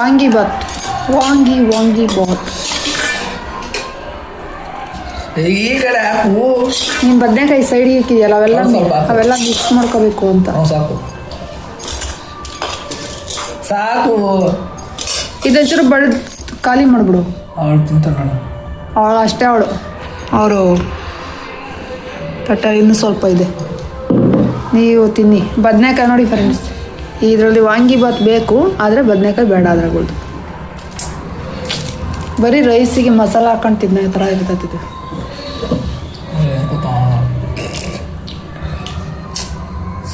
ವಾಂಗಿ ಬಾತ್ ಈ ಕಡೆ ಹಾಕು. ನೀನು ಬದನೆಕಾಯಿ ಸೈಡಿಗೆ ಇಕ್ಕಿದೆಯಲ್ಲ ಅವೆಲ್ಲ ಮಿಕ್ಸ್ ಮಾಡ್ಕೋಬೇಕು ಅಂತ. ಸಾಕು ಸಾಕು. ಇದೊಂಚೂರು ಬಳ್ದು ಖಾಲಿ ಮಾಡಿಬಿಡು. ಅವಳು ತಿಂತಾಳ. ಅವಳು ಅಷ್ಟೇ ಅವರು ತಟ್ಟ ಇನ್ನೂ ಸ್ವಲ್ಪ ಇದೆ, ನೀವು ತಿನ್ನಿ. ಬದನೆಕಾಯಿ ನೋಡಿ ಫ್ರೆಂಡ್ಸ್, ಇದರಲ್ಲಿ ವಾಂಗಿ ಬಾತ್ ಬೇಕು, ಆದರೆ ಬದನೆಕಾಯಿ ಬೇಡ ಅದ್ರಾಗಳ್ದು. ಬರೀ ರೈಸಿಗೆ ಮಸಾಲ ಹಾಕೊಂಡು ತಿನ್ನೋ ಥರ ಇರ್ತೈತೆ ಇದು.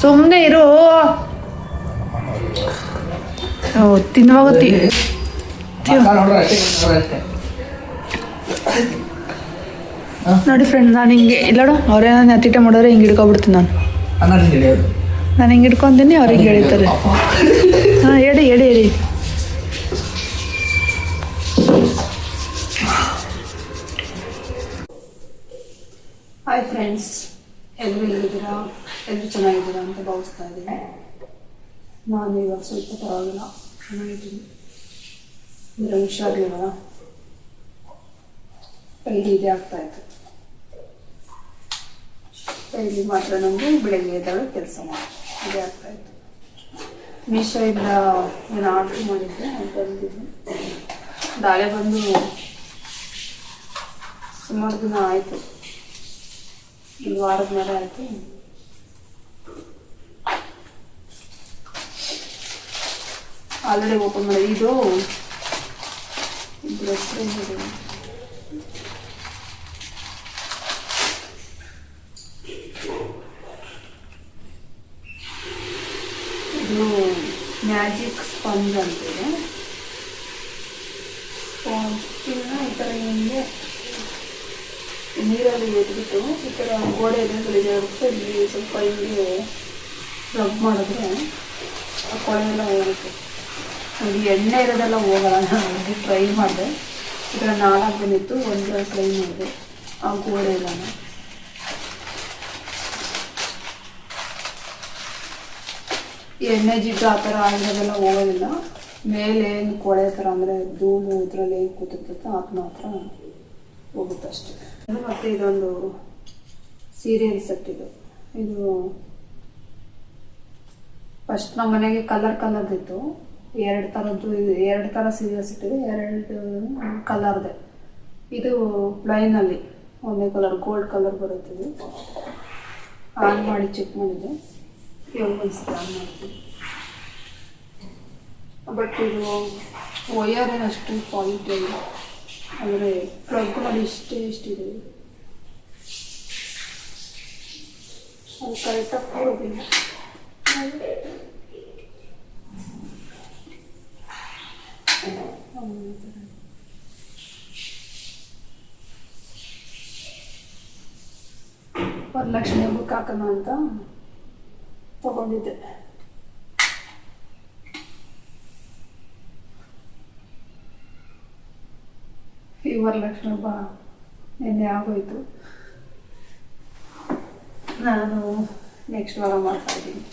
ಸುಮ್ಮನೆ ಇರು, ತಿನ್ನುವಾಗ ನೋಡಿ ಫ್ರೆಂಡ್, ನಾನು ಹಿಂಗೆ ಇಲ್ಲೋಡು, ಅವ್ರೇನ ಅತಿಟ ಮಾಡಿದ್ರೆ ಹಿಂಗೆ ಹಿಡ್ಕೊಬಿಡ್ತೀನಿ ನಾನು ಹಿಂಗೆ ಹಿಡ್ಕೊತೀನಿ, ಅವ್ರಿಗೆ ಹೇಳಿರ್ತಾರೆ. ಹಾಂ ಹೇಳಿ. ಹಾಯ್ ಫ್ರೆಂಡ್ಸ್, ಎಲ್ಲರೂ ಹೇಗಿದ್ದೀರಾ? ಎಲ್ಲರೂ ಚೆನ್ನಾಗಿದ್ದೀರಾ ಅಂತ ಭಾವಿಸ್ತಾ ಇದ್ದೀನಿ. ನಾನು ಇವಾಗ ಸ್ವಲ್ಪ ಪರವಾಗಿಲ್ಲ, ಚೆನ್ನಾಗಿದ್ದೀನಿ. ಅಂದರೆ ಹುಷಾರಿಲ್ಲ, ಡೈಲಿ ಇದೇ ಆಗ್ತಾಯಿತ್ತು. ಡೈಲಿ ಮಾತ್ರ ನಮಗೆ ಬೆಳಗ್ಗೆ ಎದ್ದಾಳು ಕೆಲಸ ಮಾಡಿ ಇದೇ ಆಗ್ತಾಯಿತ್ತು. ಮೀಶೋಯಿಂದ ನಾನು ಆರ್ಡ್ರ್ ಮಾಡಿದ್ದೆ, ಬಂದಿದ್ದೆ. ನಾಳೆ ಬಂದು ಸುಮಾರು ದಿನ ಆಯಿತು, ಒಂದು ವಾರದ ಮೇಲೆ ಆಯಿತು. ಆಲ್ರೆಡಿ ಓಪನ್ ಮಾಡಿ ಇದು ಹೆಸರು ಇದು ಮ್ಯಾಜಿಕ್ ಸ್ಪಂಜ್ ಅಂತಿದೆ. ಸ್ಪಾಂಜ್ ಇದನ್ನ ಈ ಥರ ಹಿಂಗೆ ನೀರಲ್ಲಿ ಎದ್ಬಿಟ್ಟು ಈ ಥರ ಗೋಡೆ ಗಲೀಜಾಗುತ್ತೆ, ಇಲ್ಲಿ ಸ್ವಲ್ಪ ಹಿಂಗೆ ರಬ್ ಮಾಡಿದ್ರೆ ಆ ಕೊಳೆಲ್ಲ ಹೋಗುತ್ತೆ. ನನಗೆ ಎಣ್ಣೆ ಇರೋದೆಲ್ಲ ಹೋಗಲ್ಲ. ನಾನು ಟ್ರೈ ಮಾಡಿದೆ, ಈ ಥರ 4 ಬಂದಿತ್ತು, ಒಂದು ಟ್ರೈ ಮಾಡಿದೆ ಆ ಗೋಡೆ ಎಲ್ಲ. ಎಣ್ಣೆ ಜಿಡ್ಡು ಆ ಥರ ಆಗಿರೋದೆಲ್ಲ ಹೋಗೋದಿಲ್ಲ. ಮೇಲೆ ಏನು ಕೊಳೆ ಥರ ಅಂದರೆ ಧೂಳು ಇದರಲ್ಲಿ ಏನು ಕೂತಿರ್ತೈತೆ ಅದು ಮಾತ್ರ ಹೋಗುತ್ತೆ ಅಷ್ಟೇ. ಮತ್ತು ಇದೊಂದು ಸೀರಿಯಲ್ ಸೆಟ್. ಇದು ಫಸ್ಟ್ ನಮ್ಮ ಮನೆಗೆ ಕಲರ್ದಿತ್ತು. 2 ಥರ ಸೀರಿಯಲ್ ಸೆಟ್ ಇದೆ, 2 ಕಲರ್ದೆ. ಇದು ಪ್ಲೈನಲ್ಲಿ ಒಂದೇ ಕಲರ್, ಗೋಲ್ಡ್ ಕಲರ್ ಬರುತ್ತದೆ. ಆನ್ ಮಾಡಿ ಚೆಕ್ ಮಾಡಿದ್ದೆ, ಒಂದ್ಸತಿ ಆನ್ ಮಾಡ್ತೀವಿ. ಬಟ್ ಇದು ವಯರ್ ಅಷ್ಟು ಕ್ವಾಲಿಟಿ ಇಲ್ಲ, ಅಂದರೆ ಪ್ಲಗ್ ಮಾಡಿ ಇಷ್ಟಿದೆ, ಅದು ಕರೆಕ್ಟಾಗಿ ಹೋಗೋದಿಲ್ಲ. ವರಲಕ್ಷ್ಮಿ ಹಬ್ಬಕ್ಕೆ ಹಾಕೋಣ ಅಂತ ತಗೊಂಡಿದ್ದೆ. ಈ ವರಲಕ್ಷ್ಮಿ ಹಬ್ಬ ನಿನ್ನೆ ಆಗೋಯ್ತು. ನಾನು ನೆಕ್ಸ್ಟ್ ವಾರ ಮಾಡ್ತಾಯಿದ್ದೀನಿ,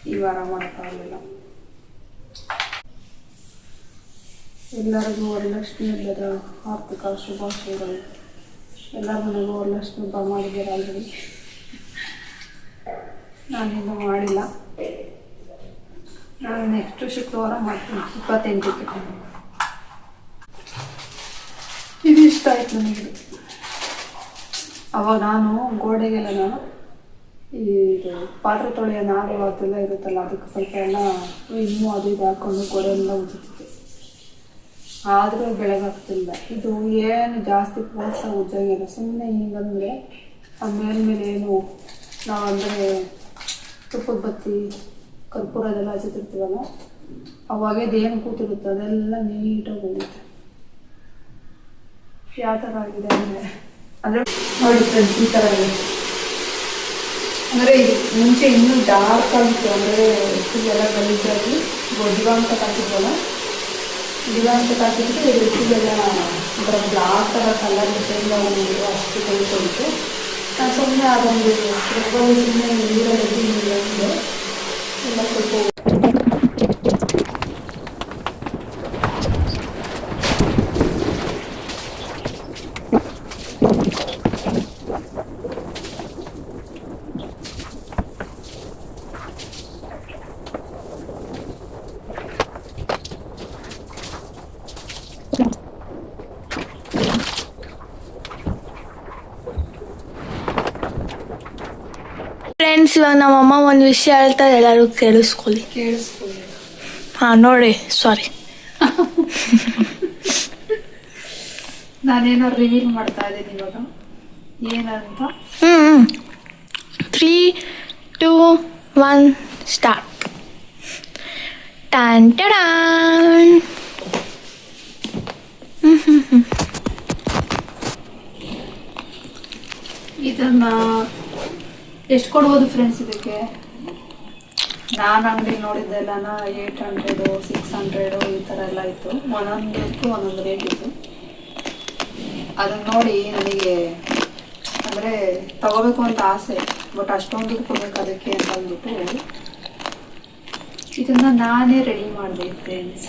ಈ ವಾರ ಮಾಡೋಕ್ಕಾಗಲಿಲ್ಲ. ಎಲ್ಲರಿಗೂ ವರಲಕ್ಷ್ಮಿ ಹಬ್ಬದ ಆರ್ಥಿಕ ಶುಭಾಶಯಗಳು. ಎಲ್ಲರ ಮನೆಗೂ ವರಲಕ್ಷ್ಮಿ ಹಬ್ಬ ಮಾಡಿದ್ದಾರೆ ಆಲ್ರೆಡಿ, ನಾನಿನ್ನೂ ಮಾಡಿಲ್ಲ. ನಾನು ನೆಕ್ಸ್ಟ್ ಶುಕ್ರವಾರ ಮಾಡ್ತೀನಿ, 28ಕ್ಕೆ. ಇದು ಇಷ್ಟ ಆಯ್ತು ನನಗೆ. ಅವಾಗ ನಾನು ಗೋಡೆಗೆಲ್ಲ ಇದು ಪಾತ್ರೆ ತೊಳೆಯೋ ನಾರು ಅದೆಲ್ಲ ಇರುತ್ತಲ್ಲ, ಅದಕ್ಕೆ ಸ್ವಲ್ಪ ಎಲ್ಲ ಇನ್ನೂ ಅದು ಇದು ಹಾಕ್ಕೊಂಡು ಗೋಡೆಯೆಲ್ಲ ಉಜ್ಜುತ್ತಿದ್ದೆ, ಆದರೂ ಬೆಳಗಾಗ್ತಿಲ್ಲ. ಇದು ಏನು ಜಾಸ್ತಿ ಪ್ರೋತ್ಸ ಉಜ್ಜಾಗಿಲ್ಲ, ಸುಮ್ಮನೆ ಹಿಂಗಂದರೆ ಆ ಮೇಲ್ಮೇಲೆ ಏನು ನಾವು ಅಂದರೆ ತುಪ್ಪದ ಬತ್ತಿ ಕರ್ಪೂರ ಅದೆಲ್ಲ ಹಚ್ಚುತ್ತಿರ್ತೀವಲ್ಲ, ಅವಾಗೇದೇನು ಕೂತಿರುತ್ತೆ ಅದೆಲ್ಲ ನೀಟಾಗಿ ಹೋಗುತ್ತೆ. ಯಾವ ಥರ ಆಗಿದೆ ಅಂದರೆ ನೋಡಿ ಫ್ರೆಂಡ್ಸ್, ಈ ಥರ ಇದೆ. ಅಂದರೆ ಮುಂಚೆ ಇನ್ನೂ ಡಾರ್ಕ್ ಆಗಿತ್ತು, ಅಂದರೆ ಎಲ್ಲ ಗಲೀಜಾಗಿ ದಿವಾಂತ ಕಾಸಿದ್ವಲ್ಲ, ದಿವಾಂತ ಕಾಸಿದ್ರೆ ಇದೆಲ್ಲ ಒಂಥರ ಬ್ಲಾಕ್ ಥರ ಕಲರ್ ಎಲ್ಲ ಅಷ್ಟು ಕಲಿಸೋದಿತ್ತು. ನಾನು ಸುಮ್ಮನೆ ಅದೊಂದು ಸುಮ್ಮನೆ ನೀರಲ್ಲಿ ಎಲ್ಲ ಸ್ವಲ್ಪ ಇವಾಗ ನಮ್ಮಮ್ಮ ಒಂದು ವಿಷಯ ಹೇಳ್ತಾರೆ, ಎಲ್ಲರೂ ಕೇಳಿಸ್ಕೊಳ್ಳಿ. ಕೇಳಿಸ್ಕೊಳ್ಳಿ. ಹಾಂ ನೋಡಿ, ಸಾರಿ. ನಾನೇನೋ ರಿವೀಲ್ ಮಾಡ್ತಾ ಇದ್ದೀನಿ ಇವಾಗ ಏನಂತ. 3, 2, 1 ಸ್ಟಾರ್ಟ್. ಟನ್ ಟಡಾನ್. ಇದನ್ನ ಎಷ್ಟು ಕೊಡ್ಬೋದು ಫ್ರೆಂಡ್ಸ್ ಇದಕ್ಕೆ? ನಾನು ಅಂಗಡಿ ನೋಡಿದ್ದೆಲ್ಲನ 800, 600 ಈ ಥರ ಎಲ್ಲ ಇತ್ತು. ಒಂದೊಂದಕ್ಕೂ ಒಂದೊಂದು ರೇಟ್ ಇತ್ತು. ಅದನ್ನ ನೋಡಿ ನನಗೆ ಅಂದರೆ ತಗೋಬೇಕು ಅಂತ ಆಸೆ, ಬಟ್ ಅಷ್ಟೊಂದು ದುಡ್ಡು ಕೊಡ್ಬೇಕು ಅದಕ್ಕೆ ಅಂತ ಅಂದ್ಬಿಟ್ಟು ಇದನ್ನ ನಾನೇ ರೆಡಿ ಮಾಡಿದೆ ಫ್ರೆಂಡ್ಸ್.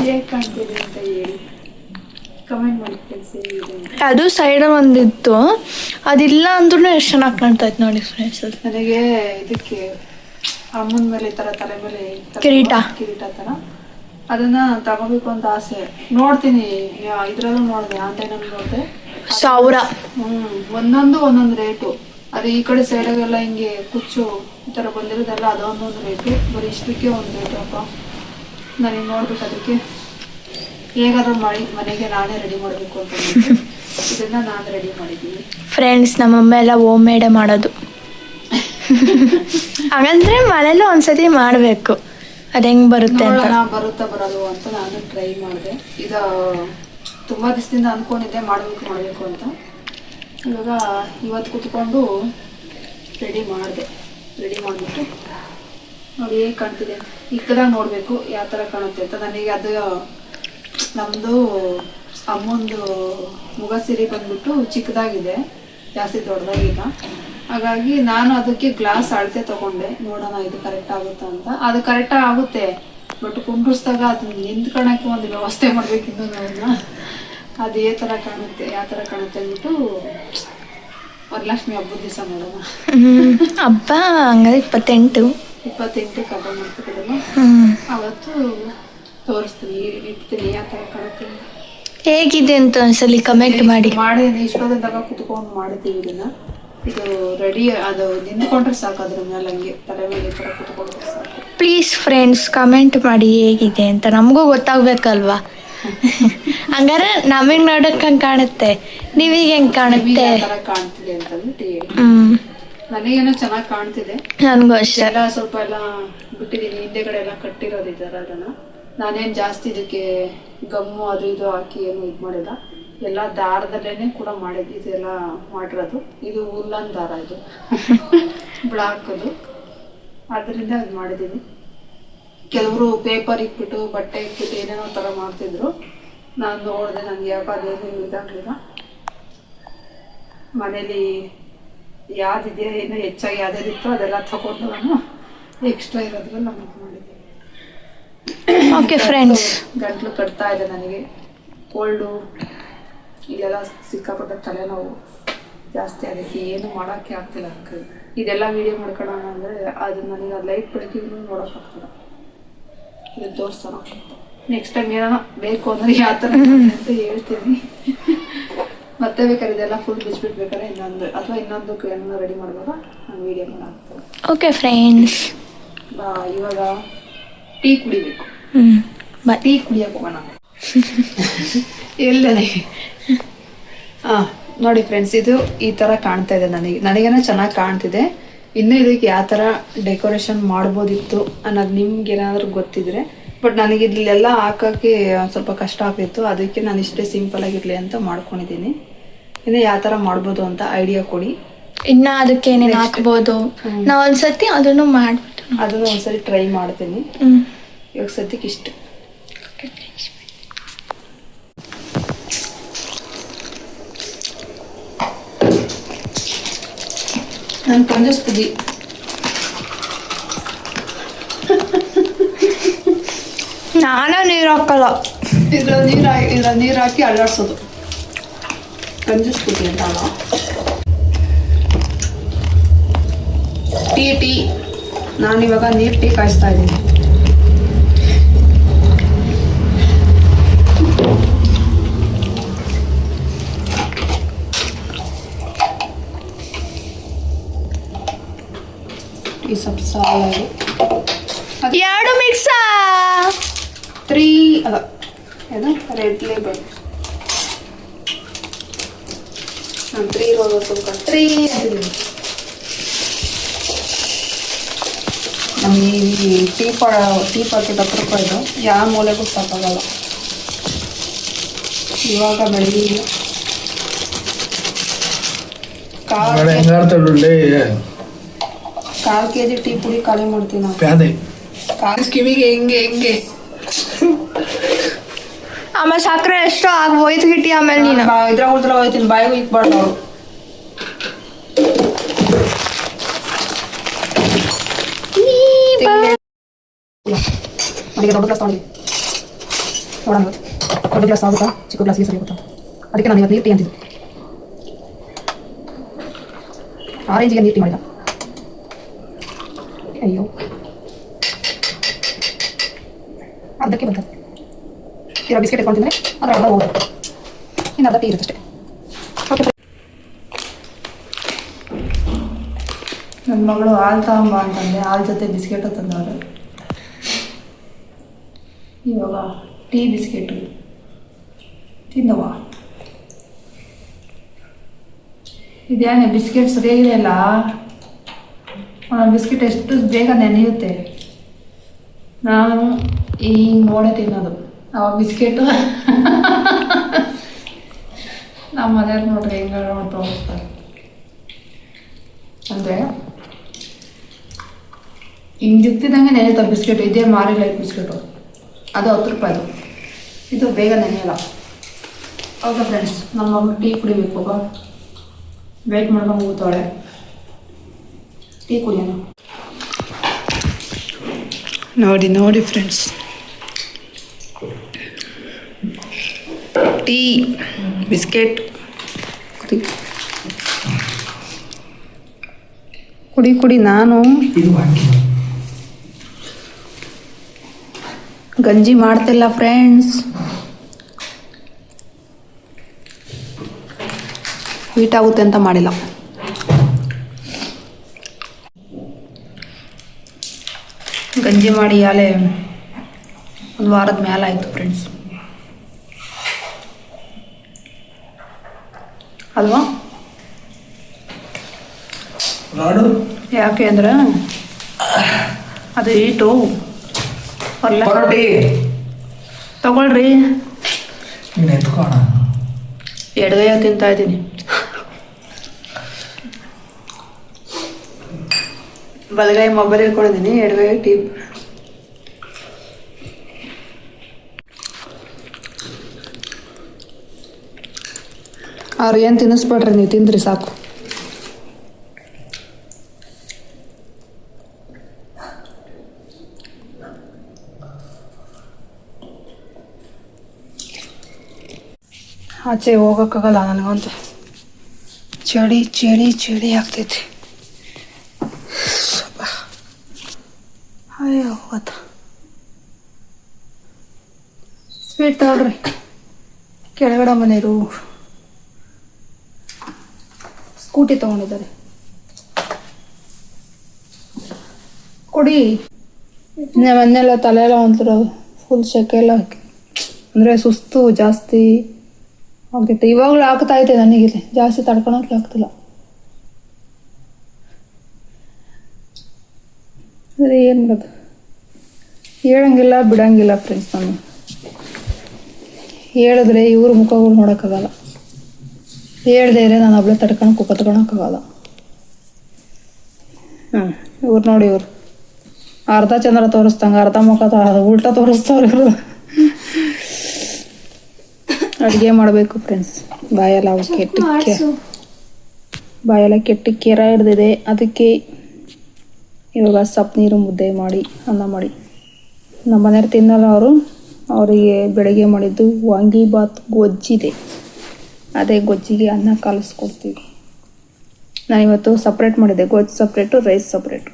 ಹೇಗೆ ಕಾಣ್ತಿದೆ ಅಂತ ಹೇಳಿ ಕಮೆಂಟ್ ಮಾಡಿ ಫ್ರೆಂಡ್ಸ್. ಹೇಗಿದೆ ಅದು ಸೈಡ್ ಒಂದಿತ್ತು, ಅದಿಲ್ಲ ಅಂದ್ರೂ ಎಷ್ಟು ಚೆನ್ನಾಗಿ ಕಾಣ್ತಾ ಇತ್ತು ನೋಡಿ ಫ್ರೆಂಡ್ಸ್. ನನಗೆ ಇದಕ್ಕೆ ಅಮ್ಮನ ಮೇಲೆ ಈ ಥರ ತಲೆ ಮೇಲೆ ಕಿರೀಟ ಥರ ಅದನ್ನ ತಗೋಬೇಕು ಅಂತ ಆಸೆ. ನೋಡ್ತೀನಿ, ಇದ್ರಲ್ಲೂ ನೋಡಿದೆ, ಆನ್ಲೈನಲ್ಲಿ ನೋಡಿದೆ. 1000. ಒಂದೊಂದು ರೇಟು. ಅದು ಈ ಕಡೆ ಸೈಡಾಗೆಲ್ಲ ಹಿಂಗೆ ಕುಚ್ಚು ಈ ಥರ ಬಂದಿರೋದೆಲ್ಲ ಅದೊಂದೊಂದು ರೇಟು. ಬರೀ ಇಷ್ಟಕ್ಕೆ ಒಂದು ರೇಟು. ಅಪ್ಪ ನನಗೆ ನೋಡ್ಬೇಕು, ಅದಕ್ಕೆ ಹೇಗಾದ್ರೂ ಮಾಡಿ ಮನೆಗೆ ನಾನೇ ರೆಡಿ ಮಾಡಬೇಕು ಅಂತ ಇದನ್ನ ನಾನು ರೆಡಿ ಮಾಡಿದ್ದೀನಿ ಫ್ರೆಂಡ್ಸ್. ನಮ್ಮಮ್ಮ ಎಲ್ಲ ಹೋಮ್ ಮೇಡೇ ಮಾಡೋದು. ಹಾಗಂದ್ರೆ ಮನೇಲಿ ಒಂದ್ಸತಿ ಮಾಡಬೇಕು, ಅದು ಹೆಂಗೆ ಬರುತ್ತೆ ಅಂತ. ಬರುತ್ತಾ ಬರೋದು ಅಂತ ನಾನು ಟ್ರೈ ಮಾಡಿದೆ. ಇದು ತುಂಬ ದಿವಸದಿಂದ ಅಂದ್ಕೊಂಡಿದ್ದೆ ಮಾಡಬೇಕು ಅಂತ. ಇವಾಗ ಇವತ್ತು ಕೂತ್ಕೊಂಡು ರೆಡಿ ಮಾಡಿಬಿಟ್ಟು ನೋಡಿ ಹೇಗೆ ಕಾಣ್ತಿದೆ. ಇಕ್ಕದಾಗ ನೋಡಬೇಕು ಯಾವ ಥರ ಕಾಣುತ್ತೆ ಅಂತ. ನನಗೆ ಅದು ನಮ್ಮದು ಅಮ್ಮಂದು ಮುಗ ಸೀರೆ ಬಂದ್ಬಿಟ್ಟು ಚಿಕ್ಕದಾಗಿದೆ, ಜಾಸ್ತಿ ದೊಡ್ಡದಾಗಿಲ್ಲ. ಹಾಗಾಗಿ ನಾನು ಅದಕ್ಕೆ ಗ್ಲಾಸ್ ಅಳತೆ ತಗೊಂಡೆ, ನೋಡೋಣ ಇದು ಕರೆಕ್ಟ್ ಆಗುತ್ತಾ ಅಂತ. ಅದು ಕರೆಕ್ಟಾಗಿ ಆಗುತ್ತೆ, ಬಟ್ ಕುಂಡ್ರಿಸಿದಾಗ ಅದನ್ನ ನಿಂತ್ಕೊಳ್ಳೋಕ್ಕೆ ಒಂದು ವ್ಯವಸ್ಥೆ ಮಾಡಬೇಕಿದ್ದು ನಾವನ್ನ. ಅದು ಯಾವ ಥರ ಕಾಣುತ್ತೆ ಅಂದ್ಬಿಟ್ಟು ವರಲಕ್ಷ್ಮಿ ಹಬ್ಬದ ದಿವಸ ಮಾಡೋಣ. ಹಬ್ಬ ಹಂಗಾದ್ರೆ 28 ಹಬ್ಬ ಮಾಡ್ತಿರೋದಲ್ಲ, ಅವತ್ತು ತೋರಿಸ್ತೀನಿ, ಇಡ್ತೀನಿ ಯಾವ ಥರ ಕಾಣುತ್ತೆ. ಹೇಗಿದೆ ಅಂತ ಒಂದ್ಸಲಿ ಕಮೆಂಟ್ ಮಾಡಿ. ಇಷ್ಟೊಂದಾಗ ಕುತ್ಕೊಂಡು ಮಾಡಿದ್ದೀವಿ ಇದನ್ನ. ಇದು ರೆಡಿ, ಅದು ನಿಂತ್ಕೊಂಡ್ರೆ ಸಾಕು, ಅದ್ರ ಮೇಲೆ ಹಂಗೆ ತಲೆ ಮೇಲೆ ಈ ಥರ ಕುತ್ಕೊಂಡ್ರೆ ಸಾಕು. ಪ್ಲೀಸ್ ಫ್ರೆಂಡ್ಸ್ ಕಮೆಂಟ್ ಮಾಡಿ ಹೇಗಿದೆ ಅಂತ, ನಮಗೂ ಗೊತ್ತಾಗ್ಬೇಕಲ್ವಾ. ಹಂಗಾರೆ ನಮಗೆ ನೋಡಕ್ ಹಂಗೆ ಕಾಣುತ್ತೆ, ನೀವೀಗ ಹೆಂಗೆ ಕಾಣುತ್ತೆ ಕಾಣ್ತಿದೆ ಅಂತ ಅಂದ್ಬಿಟ್ಟು ಹೇಳಿ. ನನಗೇನೋ ಚೆನ್ನಾಗಿ ಕಾಣ್ತಿದೆ. ನನಗೂ ಅಷ್ಟೇ. ಎಲ್ಲ ಸ್ವಲ್ಪ ಎಲ್ಲ ಬಿಟ್ಟಿದ್ದೀನಿ, ಹಿಂದೆಗಡೆ ಎಲ್ಲ ಕಟ್ಟಿರೋದಿದ್ದಾರೆ. ಅದನ್ನ ನಾನೇನು ಜಾಸ್ತಿ ಇದಕ್ಕೆ ಗಮ್ಮು ಅದು ಇದು ಹಾಕಿ ಏನು ಇದು ಮಾಡಿಲ್ಲ, ಎಲ್ಲ ದಾರದಲ್ಲೇ ಕೂಡ ಮಾಡಿದ್ದು. ಇದೆಲ್ಲ ಮಾಡಿರೋದು, ಇದು ಉಲ್ಲನ್ ದಾರ, ಇದು ಬ್ಲಾಕದು, ಅದರಿಂದ ಅದು ಮಾಡಿದ್ದೀನಿ. ಕೆಲವರು ಪೇಪರ್ ಇಕ್ಬಿಟ್ಟು ಬಟ್ಟೆ ಇಕ್ಬಿಟ್ಟು ಏನೇನೋ ಥರ ಮಾಡ್ತಿದ್ರು. ನಾನು ನೋಡಿದೆ, ನನಗೆ ಯಾಕೆ ಅದೇನು ಇದಾಗಲಿಲ್ಲ. ಮನೇಲಿ ಯಾವ್ದಿದೆಯೋ ಏನೋ ಹೆಚ್ಚಾಗಿ ಯಾವ್ದಿತ್ತೋ ಅದೆಲ್ಲ ತಗೊಂಡು ನಾನು ಎಕ್ಸ್ಟ್ರಾ ಇರೋದ್ರಲ್ಲಿ ನಾನು ಇದು ಮಾಡಿದ್ದೆ. ಓಕೆ ಫ್ರೆಂಡ್ಸ್, ಗಂಟ್ಲು ಕಟ್ತಾ ಇದೆ ನನಗೆ, ಕೋಲ್ಡು, ಇಲ್ಲೆಲ್ಲ ಸಿಕ್ಕಾಪಟ್ಟೆ ತಲೆನೋವು ಜಾಸ್ತಿ, ಅದಕ್ಕೆ ಏನು ಮಾಡೋಕ್ಕೆ ಆಗ್ತಿಲ್ಲ. ಅದಕ್ಕೆ ಇದೆಲ್ಲ ವೀಡಿಯೋ ಮಾಡ್ಕೊಳ್ಳೋಣ ಅಂದರೆ ಅದು ನನಗೆ ಲೈಟ್ ಬೆಳಕಿಗೂ ನೋಡೋಕ್ಕಾಗ್ತದೆ. ಇದು ತೋರಿಸೋಣ. ನೆಕ್ಸ್ಟ್ ಟೈಮ್ ಏನೋ ಬೇಕು ಅಂದರೆ ಯಾವ ಥರ ಅಂತ ಹೇಳ್ತೀನಿ. ಮತ್ತೆ ಬೇಕಾದ್ರೆ ಇದೆಲ್ಲ ಫುಲ್ ಬಿಚ್ಬಿಟ್ಬೇಕಾದ್ರೆ ಇನ್ನೊಂದಕ್ಕೆ ಏನೋ ರೆಡಿ ಮಾಡುವಾಗ ನಾನು ವೀಡಿಯೋ ಮಾಡಾಕ್ತೇನೆ. ಓಕೆ ಫ್ರೆಂಡ್ಸ್, ಇವಾಗ ಟೀ ಕುಡಿಬೇಕು. ಟೀ ಕುಡಿಯೋಕೆ ಹೋಗೋಣ. ಎಲ್ಲನೇ ನೋಡಿ ಫ್ರೆಂಡ್ಸ್, ಇದು ಈ ಥರ ಕಾಣ್ತಾ ಇದೆ. ನನಗೇನೋ ಚೆನ್ನಾಗಿ ಕಾಣ್ತಿದೆ. ಇನ್ನೂ ಇದಕ್ಕೆ ಯಾವ ಥರ ಡೆಕೋರೇಷನ್ ಮಾಡ್ಬೋದಿತ್ತು ಅನ್ನೋದು ನಿಮ್ಗೆ ಏನಾದರೂ ಗೊತ್ತಿದ್ರೆ. ಬಟ್ ನನಗೆ ಇಲ್ಲೆಲ್ಲ ಹಾಕೋಕ್ಕೆ ಸ್ವಲ್ಪ ಕಷ್ಟ ಆಗ್ತಿತ್ತು, ಅದಕ್ಕೆ ನಾನು ಇಷ್ಟೇ ಸಿಂಪಲ್ ಆಗಿರಲಿ ಅಂತ ಮಾಡ್ಕೊಂಡಿದ್ದೀನಿ. ಇನ್ನು ಯಾವ ಥರ ಮಾಡ್ಬೋದು ಅಂತ ಐಡಿಯಾ ಕೊಡಿ. ಇನ್ನ ಅದಕ್ಕೆ ಏನೇನು ಹಾಕ್ಬೋದು, ನಾವು ಒಂದ್ಸತಿ ಅದನ್ನು ಮಾಡ್ಬಿಟ್ಟು ಅದನ್ನು ಒಂದ್ಸರಿ ಟ್ರೈ ಮಾಡ್ತೀನಿ. ಇವಾಗ ಸದ್ಯಕ್ಕೆ ಇಷ್ಟು. ನಾನು ಕಂಜಿಸ್ತೀನಿ. ನಾನು ನೀರು ಹಾಕಲ್ಲ, ಇದ್ರ ನೀರು ಹಾಕಿ ಅಲ್ಲಾಡ್ಸೋದು ಕಂಜಿಸ್ತೀನಿ ಅಂತ. ಟೀ ನಾನಿವಾಗ ನೀರು ಟೀ ಕಾಯಿಸ್ತಾ ಇದ್ದೀನಿ. ಈ ಸ್ವಲ್ಪ ಸಾಲದು ಎರಡು ಮಿಕ್ಸಾ 3 ಅದ ಏನು ರೆಡ್ ಲೇಬಲ್ ನಾನು 3 ರೋಲ್ ಸ್ವಲ್ಪ 3 ಅಂತಿದ್ದೀನಿ. ನಮಗೆ ಈ ಟೀ ಪಾಕೆಟ್ 10 ರೂಪಾಯಿದು ಯಾವ ಮೂಲೆಗೂ ಸಾಕಾಗಲ್ಲ. ಇವಾಗ ಬೆಳಿಗ್ಗೆ ಕಾಲು ಕೆಜಿ ಟೀ ಪುಡಿ ಖಾಲಿ ಮಾಡ್ತೀವಿ ನಾವು. ಪ್ಯಾದೆ ಕಿವಿಗೆ ಹೆಂಗೆ ಆಮೇಲೆ ಸಕ್ಕರೆ ಎಷ್ಟೋ ಆಗ ಹೋಯ್ತು ಗಿಟ್ಟಿ ಆಮೇಲೆ ನೀನು ಇದ್ರಾಗ ಉಳ್ದಲ್ಲ ಹೋಯ್ತೀನಿ ಬಾಯಿಗೂ ಇಕ್ಬಾರ್ದು ಅವರು. ಅದಕ್ಕೆ ದೊಡ್ಡ ಗ್ಲಾಸ್ ತೊಗೊಂಡಿದ್ವಿ ನೋಡೋಣ ದೊಡ್ಡ ಗ್ಲಾಸ್ ಆಗುತ್ತಾ ಚಿಕ್ಕ ಗ್ಲಾಸ್ಗೆ ಸರಿ ಗೊತ್ತಾ. ಅದಕ್ಕೆ ನಾನು ಇವತ್ತು ನೀರು ಟೀ ಅಂತಿದ್ದೆ. ಆರೆಂಜಿಗೆ ನೀರು ಟೀ ಮಾಡಿದ. ಅಯ್ಯೋ ಅರ್ಧಕ್ಕೆ ಬಂತ ಇರೋ ಬಿಸ್ಕೆಟ್ ಇಟ್ಕೊಂತಿದ್ರೆ ಅದ್ರ ಅರ್ಧ ಹೋಗುತ್ತೆ. ಇನ್ನು ಅರ್ಧ ಟೀ ಇರುತ್ತಷ್ಟೇ. ಓಕೆ ನನ್ನ ಮಗಳು ಹಾಲು ತಗೊಂಬ ಅಂತಂದೆ, ಹಾಲು ಜೊತೆ ಬಿಸ್ಕೆಟು ತಂದವರು. ಇವಾಗ ಟೀ ಬಿಸ್ಕೆಟು ತಿಂದವ. ಇದೇನೆ ಬಿಸ್ಕೆಟ್ ಸರಿಯಾಗಿದೆ ಅಲ್ಲ. ಬಿಸ್ಕೆಟ್ ಎಷ್ಟು ಬೇಗ ನೆನೆಯುತ್ತೆ. ನಾನು ಹಿಂಗೆ ನೋಡೇ ತಿನ್ನೋದು. ಅವಾಗ ಬಿಸ್ಕೆಟು ನಮ್ಮ ಮನೆಯವ್ರು ನೋಡ್ರಿ ಹೆಂಗೆ ನೋಡಿ ತೋರಿಸ್ತಾರೆ ಅಂದರೆ ಹಿಂಗೆ ಜುತ್ತಿದಂಗೆ ನೆನೆಯುತ್ತೆ ಬಿಸ್ಕೆಟು. ಇದೇ ಮಾರಿ ಲೈಟ್ ಬಿಸ್ಕೆಟು, ಅದು 10 ರೂಪಾಯಿದು. ಇದು ಬೇಗ ನೆನೆಯಲ್ಲ. ಓಕೆ ಫ್ರೆಂಡ್ಸ್, ನಮ್ಮ ಮಗಳು ಟೀ ಕುಡಿಬೇಕು. ವೆಯ್ಟ್ ಮಾಡ್ಕೊಂಡು ಹೋಗ್ತಾಳೆ. ಟೀ ಕುಡಿಯೋಣ. ನೋಡಿ ಫ್ರೆಂಡ್ಸ್, ಟೀ ಬಿಸ್ಕೆಟ್ ಕುಡಿ. ನಾನು ಗಂಜಿ ಮಾಡ್ತಿಲ್ಲ ಫ್ರೆಂಡ್ಸ್. ಹೀಟ್ ಆಗುತ್ತೆ ಅಂತ ಮಾಡಿಲ್ಲ. ಗಂಜಿ ಮಾಡಿ ಆಲೆ 1 ವಾರದ ಮೇಲೆ ಆಯಿತು ಫ್ರೆಂಡ್ಸ್ ಅಲ್ವಾ? ಯಾಕೆ ಅಂದ್ರೆ ಅದು ಹೀಟು ತಗೊಳ್ರಿ. ಎಡಗೈಯ ತಿಂತಾ ಇದ್ದೀನಿ. ಬಲಗೈ ಮೊಬೈಲ್ ಇಟ್ಕೊಂಡಿದ್ದೀನಿ, ಎಡಗೈ ಟೀ. ಅವ್ರು ಏನು ತಿನ್ನಿಸ್ಬೇಡ್ರಿ, ನೀವು ತಿಂದ್ರಿ ಸಾಕು. ಆಚೆ ಹೋಗೋಕ್ಕಾಗಲ್ಲ ನನಗಂತೂ. ಚಳಿ ಆಗ್ತೈತಿ. ಅಯ್ಯೋ ಗೊತ್ತ. ಸ್ವೀಟ್ ತಗೊಳ್ರಿ. ಕೆಳಗಡೆ ಮನೆಯವರು ಸ್ಕೂಟಿ ತಗೊಂಡಿದ್ದಾರೆ. ಕೊಡಿ. ಮೊನ್ನೆಲ್ಲ ತಲೆ ಎಲ್ಲ ಒಂಥರ ಫುಲ್ ಸೆಕೆ ಎಲ್ಲ ಅಂದರೆ ಸುಸ್ತು ಜಾಸ್ತಿ ಆಗ್ತೈತೆ. ಇವಾಗಲೂ ಆಗ್ತಾ ಐತೆ ನನಗಿದೆ, ಜಾಸ್ತಿ ತಡ್ಕೊಳಕ್ಕೆ ಆಗ್ತಿಲ್ಲ. ಅದೇ ಏನು ಮಾಡೋದು, ಹೇಳಂಗಿಲ್ಲ ಬಿಡಂಗಿಲ್ಲ ಫ್ರೆಂಡ್ಸ್. ನಾನು ಹೇಳಿದ್ರೆ ಇವ್ರ ಮುಖಗಳು ನೋಡೋಕ್ಕಾಗಲ್ಲ, ಹೇಳ್ದೇ ಇದ್ರೆ ನಾನು ಒಬ್ಬಳೆ ಕತ್ಕೊಳಕ್ಕಾಗಲ್ಲ. ಇವ್ರು ನೋಡಿ, ಇವ್ರು ಅರ್ಧ ಚಂದ್ರ ತೋರಿಸ್ದಂಗೆ ಅರ್ಧ ಮುಖ ಉಲ್ಟಾ ತೋರಿಸ್ತವ್ರು ಇವರು. ಅಡುಗೆ ಮಾಡಬೇಕು ಫ್ರೆಂಡ್ಸ್. ಬಾಯೆಲ್ಲ ಕೆಟ್ಟ ಕೆರ ಹಿಡ್ದಿದೆ. ಅದಕ್ಕೆ ಇವಾಗ ಸೊಪ್ಪು ನೀರು ಮುದ್ದೆ ಮಾಡಿ ಅನ್ನ ಮಾಡಿ ನಮ್ಮ ಮನೆಯವ್ರು ತಿನ್ನಲ್ಲ. ಅವರಿಗೆ ಬೆಳಗ್ಗೆ ಮಾಡಿದ್ದು ವಾಂಗಿಬಾತ್ ಗೊಜ್ಜಿದೆ. ಅದೇ ಗೊಜ್ಜಿಗೆ ಅನ್ನ ಕಲಿಸ್ಕೊಡ್ತೀವಿ. ನಾನಿವತ್ತು ಸಪ್ರೇಟ್ ಮಾಡಿದ್ದೆ, ಗೊಜ್ಜು ಸಪ್ರೇಟು, ರೈಸ್ ಸಪ್ರೇಟು.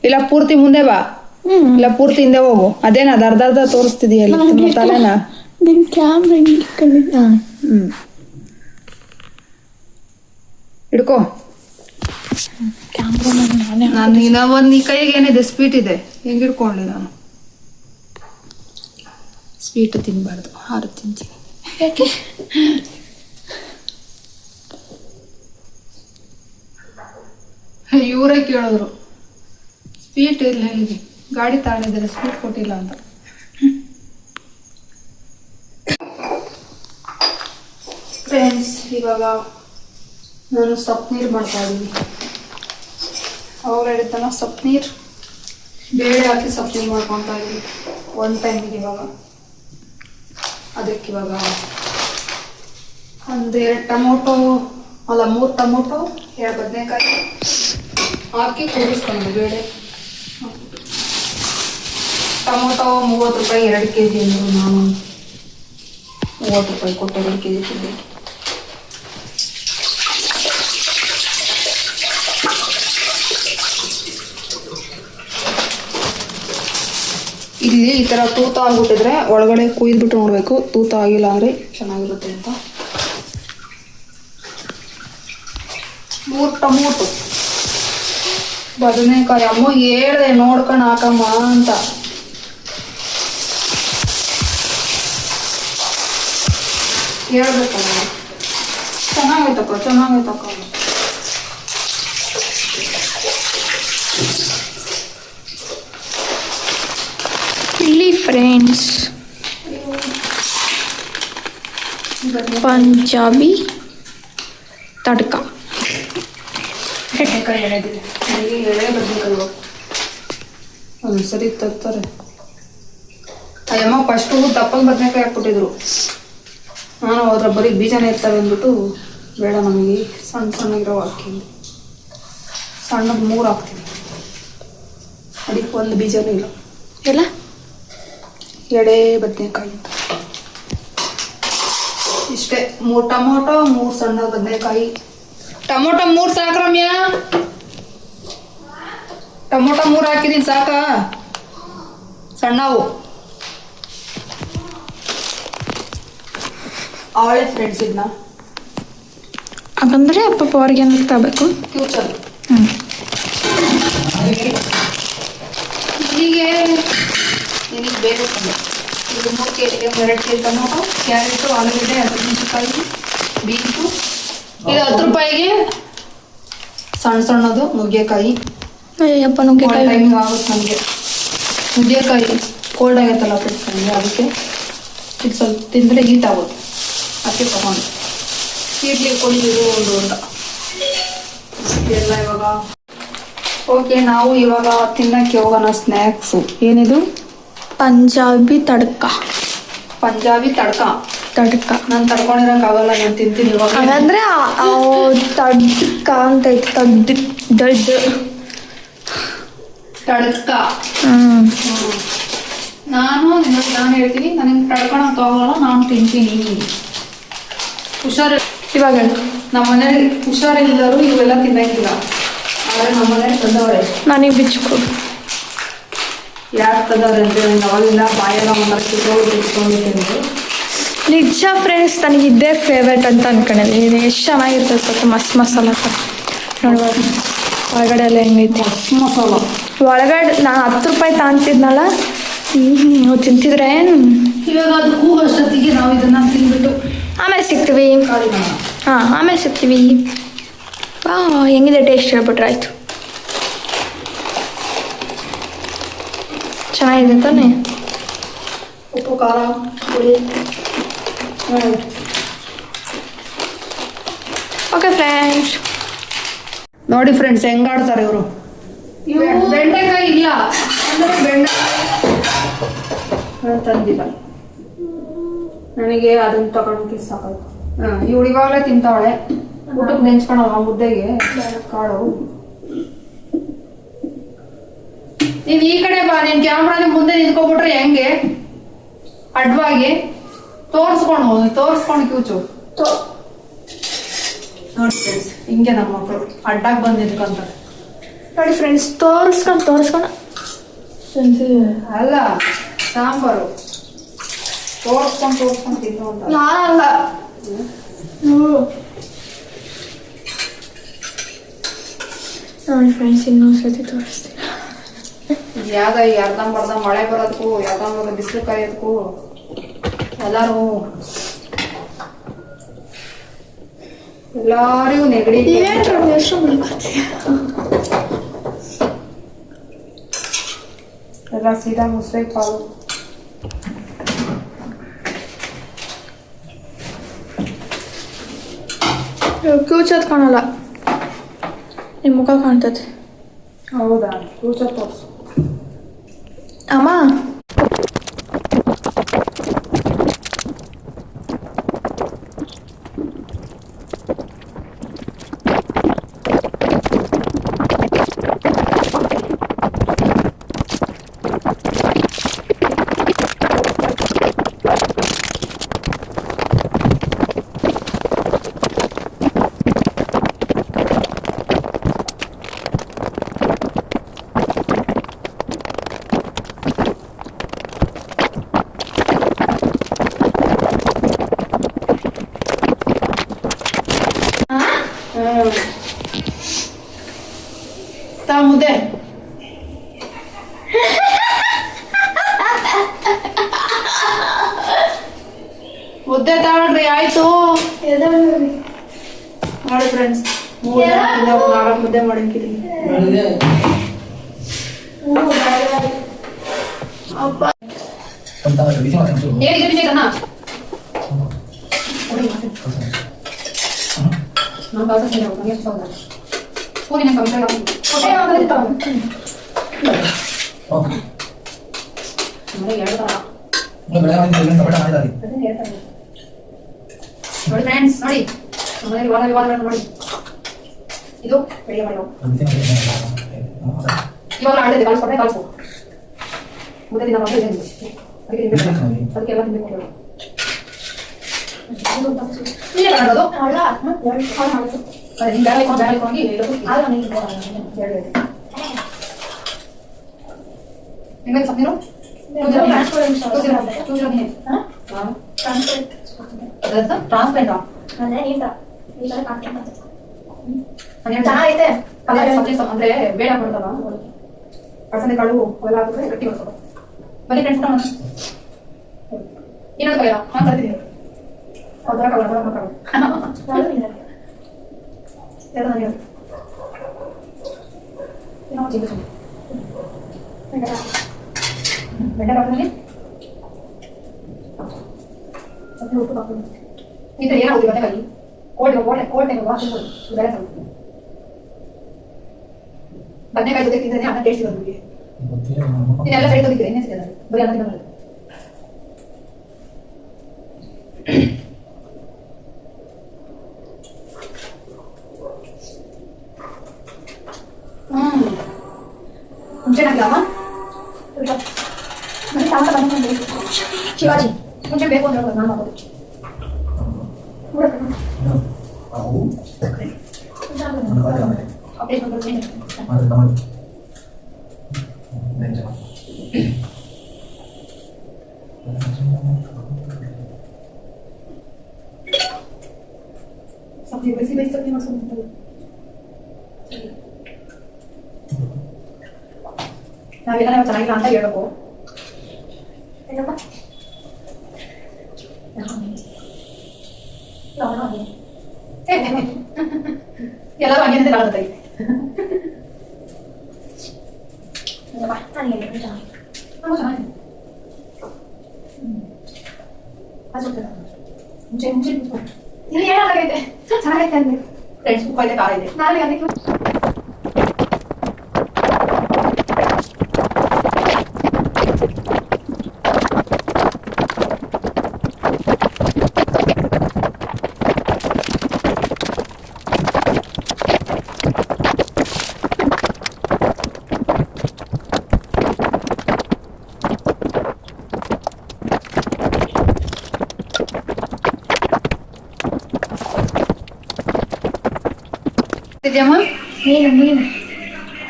ಇಲ್ಲ ಪೂರ್ತಿ ಮುಂದೆ ಬಾ, ಇಲ್ಲ ಪೂರ್ತಿ ಹಿಂದೆ ಹೋಗು. ಅದೇನ ಅರ್ಧ ತೋರಿಸ್ತಿದೀಯಲ್ಲ ತಲೆನ. ಹಿಡ್ಕೋ. ಕ್ಯಾಮ್ರಾಮನ್ ನಾನೇ ನಾನು ಇನ್ನ ಒಂದು ಈ ಕೈಗೆ ಏನಿದೆ ಸ್ವೀಟ್ ಇದೆ ಹೆಂಗೆ ಹಿಡ್ಕೊಳ್ಳಿ ನಾನು ಸ್ವೀಟ್ ತಿನ್ಬಾರ್ದು ಹಾರು ತಿಂತೀನಿ ಯಾಕೆ ಇವರೇ ಕೇಳಿದ್ರು ಸ್ವೀಟ್ ಇಲ್ಲ ಇದೆ ಗಾಡಿ ತಾಳಿದ್ರೆ ಸ್ವೀಟ್ ಕೊಟ್ಟಿಲ್ಲ ಅಂತ. ಫ್ರೆಂಡ್ಸ್ ಇವಾಗ ನಾನು ಸೊಪ್ಪು ನೀರು ಮಾಡ್ತಾ ಇದ್ದೀನಿ. ಅವಾಗ ಹೇಳ್ತಾನ ಸೊಪ್ಪು ನೀರು ಬೇಳೆ ಹಾಕಿ ಸೊಪ್ಪು ನೀರು ಮಾಡ್ಕೊತಾ ಇದ್ದೀನಿ ಒಂದು ಟೈಮಿಗೆ. ಇವಾಗ ಅದಕ್ಕೆ ಇವಾಗ ಒಂದು 2 ಟೊಮೊಟೊ ಅಲ್ಲ 3 ಟೊಮೊಟೊ 2 ಬದನೆಕಾಯಿ ಹಾಕಿ ಕೂಡಿಸ್ಕೊಂಡು ಬೇಳೆ. ಟೊಮೊಟೊ 30 ರೂಪಾಯಿ 2 kg ಅಂದರು. ನಾನು 30 ರೂಪಾಯಿ ಕೊಟ್ಟು 2 kg ತಿಂದೆ. ಇಲ್ಲಿ ಈ ಥರ ತೂತ ಆಗ್ಬಿಟ್ಟಿದ್ರೆ ಒಳಗಡೆ ಕುಯ್ದುಬಿಟ್ಟು ನೋಡಬೇಕು, ತೂತ ಆಗಿಲ್ಲ ಅಂದರೆ ಚೆನ್ನಾಗಿರುತ್ತೆ ಅಂತ. 3 ಟೊಮೊಟೊ ಬದನೆಕಾಯಿ ಅಮ್ಮ ಹೇಳಿದೆ ನೋಡ್ಕೊಂಡು ಹಾಕಮ್ಮ ಅಂತ. ಹೇಳ್ಬೇಕಲ್ಲ ಚೆನ್ನಾಗೈತಕ್ಕ ಚೆನ್ನಾಗೈತಕ್ಕ. ಇಲ್ಲಿ ಫ್ರೆಂಡ್ಸ್ ಪಂಜಾಬಿ ತಡ್ಕ ಬದನೆಕಾಯಿ ಎಳೆದಿದೆ ನನಗೆ ಎಳೆ ಬದನೆಕಾಯಿ ಒಂದ್ಸರಿ ತರ್ತಾರೆ. ಅಯ್ಯಮ್ಮ ಫಸ್ಟು ದಪ್ಪದ ಬದನೆಕಾಯಿ ಹಾಕ್ಬಿಟ್ಟಿದ್ರು. ನಾನು ಅದ್ರ ಬರೀ ಬೀಜನೇ ಇರ್ತವೆ ಅಂದ್ಬಿಟ್ಟು ಬೇಡ ನಮಗೆ ಸಣ್ಣ ಸಣ್ಣಗಿರೋ ಹಾಕಿದ್ದೆ. ಸಣ್ಣದು 3 ಹಾಕ್ತೀನಿ, ಅದಕ್ಕೆ 1 ಬೀಜನೂ ಇಲ್ಲ. ಎಲ್ಲ ಎಡೆ ಬದನೆಕಾಯಿ ಇಷ್ಟೇ. 3 ಟೊಮೊಟೊ 3 ಸಣ್ಣ ಬದನೆಕಾಯಿ. ಟೊಮೊಟೊ 3 ಸಾಕ್ರಮ್ಯ, ಟೊಮೊಟೊ 3 ಹಾಕಿದೀನಿ ಸಾಕ ಸಣ್ಣವು. ಅವಳೆ ಫ್ರೆಂಡ್ಸ್ ಇದನ್ನ ಹಾಗಂದ್ರೆ ಅಪ್ಪ ಅವ್ರಿಗೆ ಏನು ತಗೋಬೇಕು ಫ್ಯೂಚರ್ ಹ್ಞೂ ಹೀಗೆ ನಿನಗೆ ಬೇಕು. ಇದು 3 kg 2 kg ಟೊಮೊಟೊ, ಕ್ಯಾರೆಟು, ಆಲೂಗಡ್ಡೆ, ಹಸಿಮೆಣಸಿನಕಾಯಿ, ಬೀನ್ಸು. ಇದು 10 ರೂಪಾಯಿಗೆ ಸಣ್ಣ ಸಣ್ಣದು ನುಗ್ಗೆಕಾಯಿ. ಅಯ್ಯಪ್ಪ ನುಗ್ಗೆಕಾಯಿ ಟೈಮಿಂಗ್ ಆಗುತ್ತೆ ನಮಗೆ. ನುಗ್ಗೆಕಾಯಿ ಕೋಲ್ಡ್ ಆಗೈತಲ್ಲ ಫ್ರೆಂಡ್ಸ್ ನನಗೆ, ಅದಕ್ಕೆ ಇದು ಸ್ವಲ್ಪ ತಿಂದರೆ ಹೀಟ್ ಆಗುತ್ತೆ. ಅದಕ್ಕೆ ತಗೊಂಡು ಇಡ್ಲಿ ಕೊಡಿದ್ರು ಒಂದು ಅಂತ ಎಲ್ಲ. ಇವಾಗ ಓಕೆ, ನಾವು ಇವಾಗ ತಿನ್ನಕ್ಕೆ ಹೋಗೋಣ ಸ್ನ್ಯಾಕ್ಸು. ಏನಿದು? ಪಂಜಾಬಿ ತಡ್ಕ. ಪಂಜಾಬಿ ತಡ್ಕ. ತಡ್ಕ ನಾನು ತಡ್ಕೊಂಡಿರೋಕ್ಕಾಗಲ್ಲ, ನಾನು ತಿಂತೀನಿ ಇವಾಗ. ಹಾಗಂದ್ರೆ ತಡ್ಕ ಅಂತ ಐತೆ. ದಡ್ಡ ತಡ್ಕ. ಹ್ಞೂ ನಾನು ಹೇಳ್ತೀನಿ, ನನಗೆ ತಡ್ಕೊಳಕ್ಕೆ ಆಗಲ್ಲ, ನಾನು ತಿಂತೀನಿ. ಇವಾಗ ನಮ್ಮ ಮನೇಲಿ ಹುಷಾರಿಲ್ಲರು ಇವೆಲ್ಲ ತಿನ್ನಂಗಿಲ್ಲ. ಆದರೆ ನಮ್ಮ ಮನೇಲಿ ತಂದವರೆ. ನನಗೆ ಬಿಚ್ಕೊಡು. ಯಾರು ತಂದವ್ರೆ ಅಂದರೆ ನನಗೆ ಅವಾಗಿಂದ ಬಾಯೆಲ್ಲ ಒಂದರ ಕಿತ್ಕೊಂಡಿದ್ದೀನಿ. ನಿಜ ಫ್ರೆಂಡ್ಸ್, ನನಗೆ ಇದ್ದೇ ಫೇವ್ರೇಟ್ ಅಂತ ಅನ್ಕೊಂಡಿದ್ದೆ. ಇದು ಎಷ್ಟು ಚೆನ್ನಾಗಿರ್ತದೆ ಸ್ವಲ್ಪ ಮಸ್ತ್ ಮಸಾಲ ನೋಡ್ಬೋದು. ಒಳಗಡೆ ಎಲ್ಲ ಹೆಂಗೈತೆ ಮಸಾಲ. ಒಳಗಡೆ ನಾನು 10 ರೂಪಾಯಿ ತಗೊಂತಿದ್ನಲ್ಲ, ನೀವು ತಿಂತಿದ್ರೆ ಇವಾಗ ಅದು ಕೂಗು ಅಷ್ಟೊತ್ತಿಗೆ ನಾವು ಇದನ್ನು ತಿಂದ್ಬಿಟ್ಟು ಆಮೇಲೆ ಸಿಗ್ತೀವಿ. ಖಾಲಿ ಮಾಡೋಣ. ಹಾಂ ಆಮೇಲೆ ಸಿಗ್ತೀವಿ. ಹೆಂಗಿದೆ ಟೇಸ್ಟ್ ಹೇಳ್ಬಿಟ್ರೆ ಆಯಿತು. ಚೆನ್ನಾಗಿದೆ ತಾನೇ? ಉಪ್ಪು ಖಾರ ಪುಡಿ. ಓಕೆ ಫ್ರೆಂಡ್ಸ್, ನೋಡಿ ಫ್ರೆಂಡ್ಸ್ ಹೆಂಗಾಡ್ತಾರೆ ಇವರು. ಬೆಂಡೆಕಾಯಿ ಇಲ್ಲ ಅಂದರೆ ಬೆಂಡೆಕಾಯಿ ತಂದಿಲ್ಲ. ನನಗೆ ಅದನ್ನ ತಗೊಂಡು ಸಾಕಾಯ್ತು. ಇವಳು ಇವಾಗಲೇ ತಿಂತಾವಳೆ. ಊಟಕ್ಕೆ ನೆಂಚ್ಕೊಳವ ಮುದ್ದೆಗೆ ಕಾಳು. ನೀನ್ ಈ ಕಡೆ ಬಾ, ನಿನ್ ಕ್ಯಾಮ್ರಾನ ಮುಂದೆ ನಿಂತ್ಕೊಬಿಟ್ರೆ ಹೆಂಗೆ ಅಡ್ವಾಗಿ ತೋರ್ಸ್ಕೊಂಡು ಕ್ಯೂಚು. ನೋಡಿ ಫ್ರೆಂಡ್ಸ್, ಹಿಂಗೆ ನಮ್ಮ ಮಕ್ಕಳು ಅಡ್ಡಾಗಿ ಬಂದು ನಿಂತ್ಕೊಂತಾರೆ. ನೋಡಿ ಫ್ರೆಂಡ್ಸ್, ತೋರಿಸ್ಕೊಂಡು ಅಲ್ಲ ಸಾಂಬಾರು ತೋರ್ಸ್ಕೊಂಡು ತಿನ್ನು ಅಂತ. ನಾನಲ್ಲ. ನೋಡಿ ಫ್ರೆಂಡ್ಸ್, ಇನ್ನೊಂದ್ಸತಿ ತೋರಿಸ್ತೀನಿ. ಯಾವ್ದ ಈ ಅರ್ಧಂಬರ್ಧ ಮಳೆ ಬರೋದಕ್ಕೂ ಅರ್ಧಂಬರ್ಧ ಬಿಸಿಲು ಕಾಯೋದಕ್ಕೂ ಎಲ್ಲಾರಿಗೂ ನೆಗಡಿ. ಎಲ್ಲ ಸೀದಾ ಮುಸ್ರೆ ಕಾಲು. ಕ್ಯೂಚದ್ ಕಾಣಲ್ಲ, ನಿಮ್ಮ ಮುಖ ಕಾಣ್ತದೆ. ಹೌದಾ? ಫ್ಯೂಚರ್ ತೋರಿಸು ಅಮ್ಮ. ಮುದ್ದೆ ಮುದ್ದೆ ತಗೊಳ್ರಿ. ಆಯ್ತು ನೋಡಿ ಫ್ರೆಂಡ್ಸ್, 4 ಮುದ್ದೆ ಮಾಡಿದ್ದೀನಿ. ಹೇಗೆ ಬಿಸಿ ಕಣ ನಾನು ಕಾಸ ಸ್ಕೂಲಿನ ನೋಡಿ ಫ್ರೆಂಡ್ಸ್, ನೋಡಿ ಮನೆಯಲ್ಲಿ ವಾದ ವಿವಾದಗಳನ್ನು ಮಾಡಿ ಇದು ಬೆಳಿಗ್ಗೆ ಮಾಡಿ ಇವಾಗ ಆಡದೆ ಕಳಿಸ್ಕೊಟ್ಟೆ ಕಳಿಸ್ಕೊ ಮುದ್ದೆ ತಿನ್ನ ಅದಕ್ಕೆ ಎಲ್ಲ ತಿನ್ಬೇಕು. ನೀನೇ ಮಾಡೋದು ನೀನು ಬೇರೆ ಹೋಗಿ ಹೆಂಗೆ ಸಪ್ನೀರು ಟ್ರಾನ್ಸ್ಪರೆಂಟ್ ಅಂದ್ರೆ ಬೇಡ ಕೊಡ್ತಾವ ಅಳಸಂದೆ ಕಾಳು ಅವೆಲ್ಲ ಹಾಕಿದ್ರೆ ಗಟ್ಟಿ ಬರ್ತದೆ. ಬನ್ನಿ ಫ್ರೆಂಡ್ಸ್, ಏನಾದ್ರು ಕೈಯ ನಾನು ಬರ್ತಿದ್ದೀನಿ. ಅದರ ಕಲರ್ ಬೆಂಡೆ ಕಾಪಲ್ಲಿ ಉಪ್ಪು ಕಾಪಿ ಈ ಥರ ಏನಾಗುತ್ತೆ ಬದನೆಕಾಯಿ ಕೋಟೆ ಬೇರೆ ಬದನೆಕಾಯಿ ಜೊತೆ ತಿಂದ್ರೆ ಅನ್ನ ಟೇಸ್ಟ್ ಇರೋದು. ಇದೆಲ್ಲ ಸೈಡ್ ತೆಗಿತೀರಿ, ಇನ್ನೇ ಸಿಗ್ತದೆ ಬರೀ ಅನ್ನ ತಿನ್ನೋದು. ಮುಂಚೆ ಹಾಕಿದಮ್ಮ ಶಿವಾಜಿ ಮುಂಚೆ ಬೇಕು ಅಂತ ಹೇಳೋದು ನಾನು ಮಾಡೋದು. ಬಿಸಿ ಬಿಸಿ ಚಟ್ನಿ ಮಾಡ್ಸ್ಕೊಂಡು ನಾವೆಲ್ಲ ಚೆನ್ನಾಗಿಲ್ಲ ಅಂತ ಹೇಳ್ಬೇಕು. ಎಲ್ಲರೂ ಹಂಗೇನಿದೆ ಕಾಣುತ್ತೆ. ಮುಂಚೆ ಏನಾಗೈತೆ ಚೆನ್ನಾಗೈತೆ ಅಂದ್ರೆ ಫ್ರೆಂಡ್ಸ್ ಉಪ್ಪ ಐತೆ ಖಾರ ಇದೆ ನಾಳೆ ಅದಕ್ಕೆ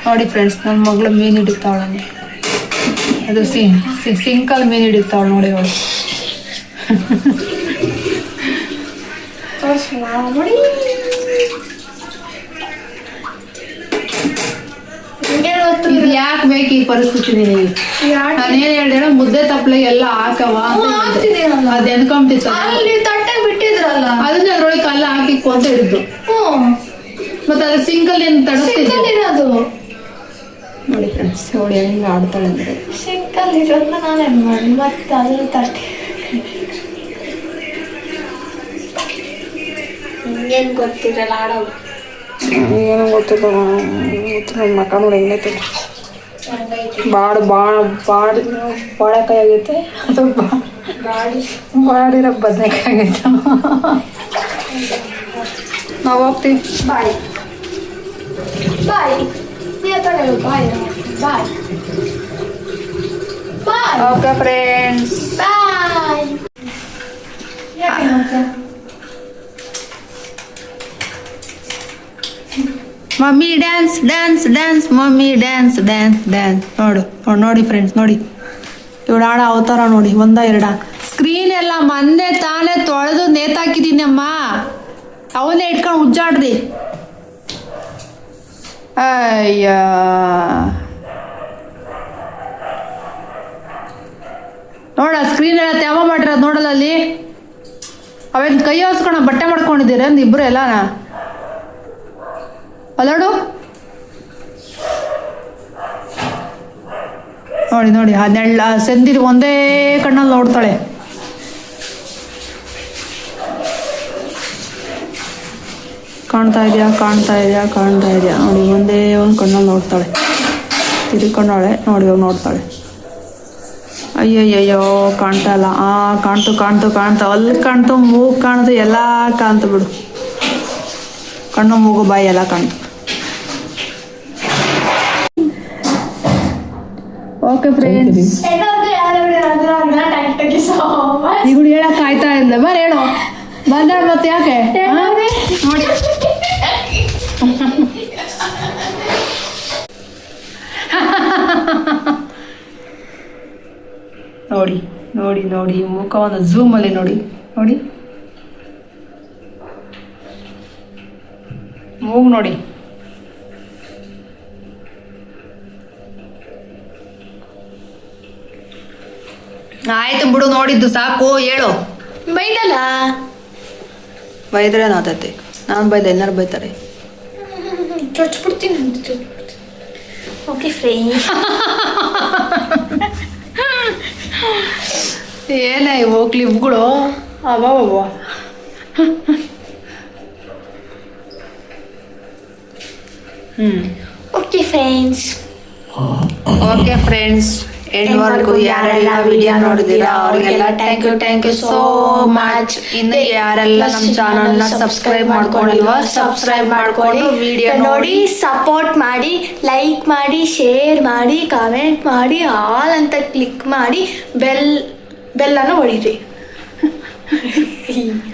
ನೋಡಿ ಫ್ರೆಂಡ್ಸ್, ನನ್ನ ಮಗಳು ಮೀನು ಹಿಡಿತಾವಳೆ. ಅದು ಸಿಂಕಲ್ ಮೀನು ಹಿಡಿತಾವಳು ನೋಡಿ ಅವಳು. ಇವತ್ತು ಇದು ಯಾಕೆ ಬೇಕು ಈ ಪರಿಸ್ಥಿತಿ ನಿನಗೆ? ನಾನೇನ್ ಹೇಳ್ದೆ ಮುದ್ದೆ ತಪ್ಪಲೆಗೆ ಎಲ್ಲ ಹಾಕವ ಅದ್ ಎನ್ಕೊಂಬಿಟ್ಟಿತ್ತು. ಅಲ್ಲಿ ತಟ್ಟೆ ಬಿಟ್ಟಿದ್ರಲ್ಲ ಅದನ್ನ ಅದ್ರೊಳಗೆ ಕಲ್ಲ ಹಾಕಿ ಕೊಂತ ಹಿಡಿದು ಮತ್ತೆ ಅದ್ರ ಸಿಂಕಲ್ ಏನ್ ಇರೋದು ನೋಡಿ ಫ್ರೆಂಡ್ಸ್, ನೋಡಿ ಹೆಂಗೆ ಆಡ್ತಾಳೆ ಅಂದ್ರೆ. ಸಿಂಕಲ್ ಇರೋದನ್ನ ನಾನೇನ್ ಮಾಡಿ ಮತ್ತೆ ಅದ್ರ ತಟ್ಟೆ ಹಿಂಗೇನ್ ಗೊತ್ತಿರಲ್ಲ ಆಡೋದು. ಏನೋ ಗೊತ್ತಿಲ್ಲ ಮಕ್ಕ ನೋಡಿ ಹೆಂಗೈತೆ. ಬಾಳೆಕಾಯಿ ಆಗೈತೆ, ಅದು ಬಾಡಿರೋ ಬದನೆಕಾಯಿ ಆಗೈತೆ. ನಾವು ಹೋಗ್ತೀವಿ. Bye bye bye bye bye. Okay friends, bye. Mummy dance dance dance, mummy dance dance dance. ನೋಡಿ ಫ್ರೆಂಡ್ಸ್, ನೋಡಿ ಇವಳು ಆಡ ಅವತಾರ ನೋಡಿ. ಒಂದ ಎರಡ ಸ್ಕ್ರೀನ್ ಎಲ್ಲ ಮೊನ್ನೆ ತಾನೇ ತೊಳೆದು ನೇತಾಕಿದ್ದೀನಿ ಅಮ್ಮ. ಅವನ್ನೇ ಇಟ್ಕೊಂಡು ಉಜ್ಜಾಡ್ರಿ. ಅಯ್ಯ ನೋಡ ಸ್ಕ್ರೀನ್ ಎಲ್ಲ ತ್ಯಾವ ಮಾಡಿರೋದು ನೋಡಲ್ಲ ಅಲ್ಲಿ. ಅವೇನು ಕೈ ಹೊಸ್ಕೊಂಡು ಬಟ್ಟೆ ಮಾಡ್ಕೊಂಡಿದ್ದೀರ ಇಬ್ರು ಎಲ್ಲ ಅಲ್ಲೋಡು. ನೋಡಿ ನೋಡಿ ಆ ನೆಳ್ಳ ಸೆಂದಿರು ಒಂದೇ ಕಣ್ಣಲ್ಲಿ ನೋಡ್ತಾಳೆ. ಕಾಣ್ತಾ ಇದೆಯಾ ನೋಡಿ, ಒಂದೇ ಒಂದು ಕಣ್ಣಲ್ಲಿ ನೋಡ್ತಾಳೆ. ತಿರ್ಕೊಂಡಾಳೆ ನೋಡಿ, ಇವಾಗ ನೋಡ್ತಾಳೆ. ಅಯ್ಯಯ್ಯಯ್ಯೋ ಕಾಣ್ತಾ ಇಲ್ಲ. ಕಾಣ್ತು ಅಲ್ಲಿ ಕಾಣ್ತು, ಮೂಗು ಕಾಣ್ತು, ಎಲ್ಲ ಕಾಣ್ತು ಬಿಡು. ಕಣ್ಣು ಮೂಗು ಬಾಯಿ ಎಲ್ಲ ಕಾಣ್ತು. ಓಕೆ ಫ್ರೆಂಡ್ಸ್, ಈಗ ಹೇಳಕ್ ಆಯ್ತಾ ಇಲ್ಲ. ಬರ ಹೇಳು ಬಂದಾಳ ಮತ್ತೆ ಯಾಕೆ ನೋಡಿ ನೋಡಿ ನೋಡಿ ಮುಖವನ್ನು ಝೂಮಲ್ಲಿ ನೋಡಿ ನೋಡಿ, ಮೂಗು ನೋಡಿ. ಆಯ್ತು ಬಿಡು, ನೋಡಿದ್ದು ಸಾಕು. ಹೇಳು. ಬೈದಲ್ಲ ಬೈದ್ರೆ ನಾತೈತೆ. ನಾನು ಬೈದ ಎಲ್ಲರೂ ಬೈತಾರೆ. ಚೊಚ್ಬಿಡ್ತೀನಿ. ಓಕೆ ಫ್ರೆಂಡ್ಸ್, ಏನ ಇವು ಕ್ಲಿಪ್ಗಳು ಅವ. ಓಕೆ ಫ್ರೆಂಡ್ಸ್, ಎಂಡ್ವರೆಗೂ ಯಾರೆಲ್ಲ ವಿಡಿಯೋ ನೋಡಿದಿರಾ ಅವ್ರಿಗೆಲ್ಲ ಥ್ಯಾಂಕ್ ಯು ಸೋ ಮಚ್. ಇನ್ನು ಯಾರೆಲ್ಲ ನಮ್ಮ ಚಾನಲ್ ನ ಸಬ್ಸ್ಕ್ರೈಬ್ ಮಾಡ್ಕೊಂಡಿಲ್ವೋ ಸಬ್ಸ್ಕ್ರೈಬ್ ಮಾಡ್ಕೊಂಡು ವಿಡಿಯೋ ನೋಡಿ ಸಪೋರ್ಟ್ ಮಾಡಿ, ಲೈಕ್ ಮಾಡಿ, ಶೇರ್ ಮಾಡಿ, ಕಾಮೆಂಟ್ ಮಾಡಿ, ಆಲ್ ಅಂತ ಕ್ಲಿಕ್ ಮಾಡಿ, ಬೆಲ್ ಅನ್ನು ಹೊಡೀರಿ.